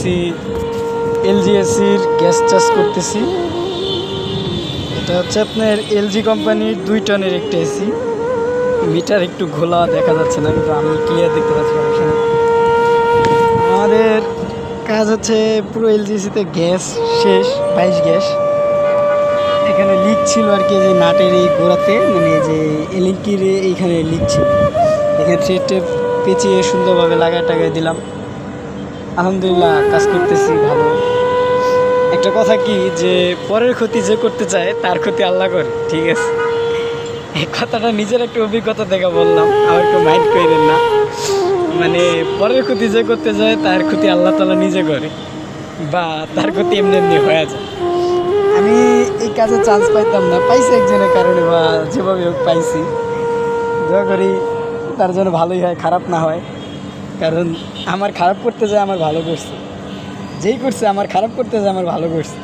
করতেছি এলজিএসির গ্যাস চাষ করতেছি। এটা হচ্ছে আপনার এলজি কোম্পানির 2 টনের একটা এসি। মিটার একটু ঘোলা দেখা যাচ্ছে না, কিন্তু আমি ক্লিয়ার দেখতে পাচ্ছি। সমস্যা নেই। আমাদের কাজ হচ্ছে পুরো এলজিএসিতে গ্যাস শেষ, 22 গ্যাস। এখানে লিক ছিল আর কি, যে নাটের এই গোড়াতে, মানে যে এলিঙ্কির এইখানে লিক ছিল। এখানে থ্রেড পেঁচিয়ে সুন্দরভাবে লাগায় টাগায় দিলাম। আলহামদুলিল্লাহ কাজ করতেছি ভালো। একটা কথা কি, যে পরের ক্ষতি যে করতে চায় তার ক্ষতি আল্লাহ করে, ঠিক আছে? এই কথাটা নিজের একটা অভিজ্ঞতা থেকে বললাম, আমার একটু মাইন্ড করেন না। মানে পরের ক্ষতি যে করতে যায় তার ক্ষতি আল্লাহ তাআলা নিজে করে, বা তার ক্ষতি এমনি এমনি হয়ে যায়। আমি এই কাজে চান্স পাইতাম না, পাইছি একজনের কারণে, বা যেভাবে হোক পাইছি। দোয়া করি তার জন্য ভালোই হয়, খারাপ না হয়। কারণ আমার খারাপ করতে যায় আমার ভালো করছে, যেই করছে আমার খারাপ করতে যায় আমার ভালো করছে।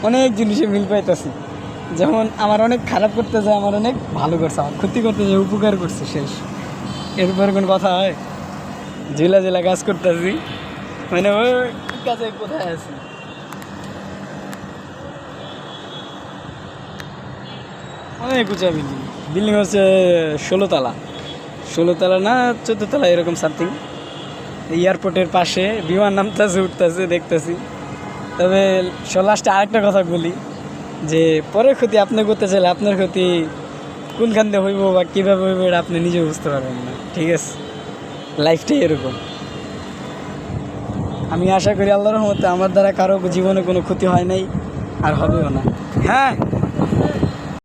অনেক জিনিসে মিল পাইতেছি। যেমন আমার অনেক খারাপ করতে যায় আমার অনেক ভালো করছে, আমার ক্ষতি করতে যায় উপকার করছে, শেষ। এরপরে কোনো কথা হয়? জেলা জেলা কাজ করতেছি, মানে ওই কাজে কোথায় আছি। অনেক উঁচা বিল্ডিং। বিল্ডিং হচ্ছে 16 তলা, 16 তলা না 14 তলা এরকম সামথিং। এয়ারপোর্টের পাশে বিমান নামতেছে উঠতেছে দেখতেছি। তবে লাস্টে আরেকটা কথা বলি, যে পরের ক্ষতি আপনি করতে চাইলে আপনার ক্ষতি কোনখান দিয়ে হইব বা কীভাবে হইব এটা আপনি নিজেও বুঝতে পারবেন না, ঠিক আছে? লাইফটাই এরকম। আমি আশা করি আল্লাহর রহমতে আমার দ্বারা কারো জীবনে কোনো ক্ষতি হয় নাই, আর হবেও না। হ্যাঁ।